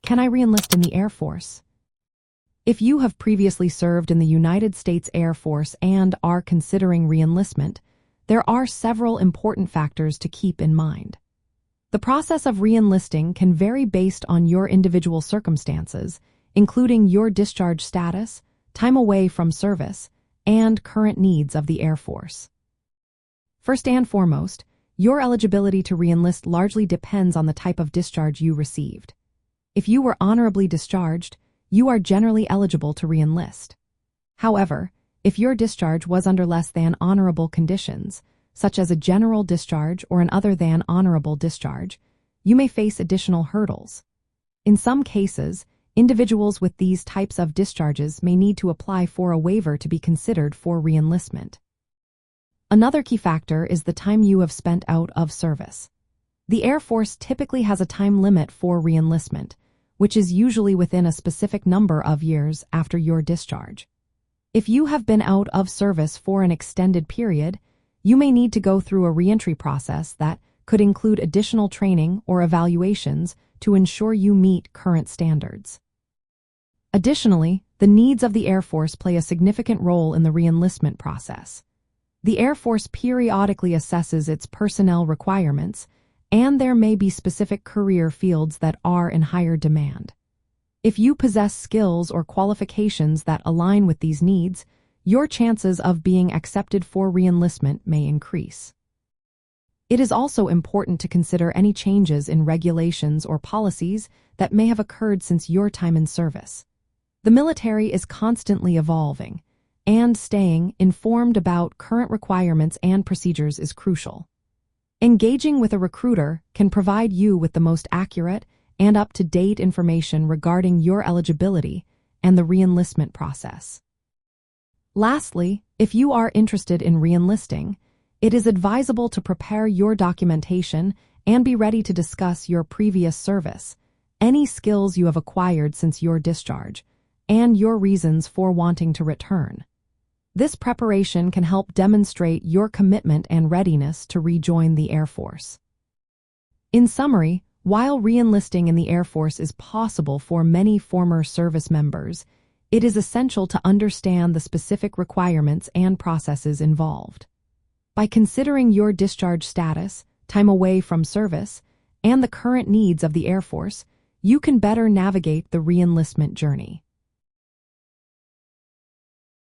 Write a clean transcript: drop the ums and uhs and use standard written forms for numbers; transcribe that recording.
Can I reenlist in the Air Force? If you have previously served in the United States Air Force and are considering reenlistment, there are several important factors to keep in mind. The process of reenlisting can vary based on your individual circumstances, including your discharge status, time away from service, and current needs of the Air Force. First and foremost, your eligibility to reenlist largely depends on the type of discharge you received. If you were honorably discharged, you are generally eligible to reenlist. However, if your discharge was under less than honorable conditions, such as a general discharge or an other than honorable discharge, you may face additional hurdles. In some cases, individuals with these types of discharges may need to apply for a waiver to be considered for reenlistment. Another key factor is the time you have spent out of service. The Air Force typically has a time limit for reenlistment, which is usually within a specific number of years after your discharge. If you have been out of service for an extended period, you may need to go through a reentry process that could include additional training or evaluations to ensure you meet current standards. Additionally, the needs of the Air Force play a significant role in the reenlistment process. The Air Force periodically assesses its personnel requirements, and there may be specific career fields that are in higher demand. If you possess skills or qualifications that align with these needs, your chances of being accepted for reenlistment may increase. It is also important to consider any changes in regulations or policies that may have occurred since your time in service. The military is constantly evolving, and staying informed about current requirements and procedures is crucial. Engaging with a recruiter can provide you with the most accurate and up-to-date information regarding your eligibility and the reenlistment process. Lastly, if you are interested in reenlisting, it is advisable to prepare your documentation and be ready to discuss your previous service, any skills you have acquired since your discharge, and your reasons for wanting to return. This preparation can help demonstrate your commitment and readiness to rejoin the Air Force. In summary, while reenlisting in the Air Force is possible for many former service members, it is essential to understand the specific requirements and processes involved. By considering your discharge status, time away from service, and the current needs of the Air Force, you can better navigate the reenlistment journey.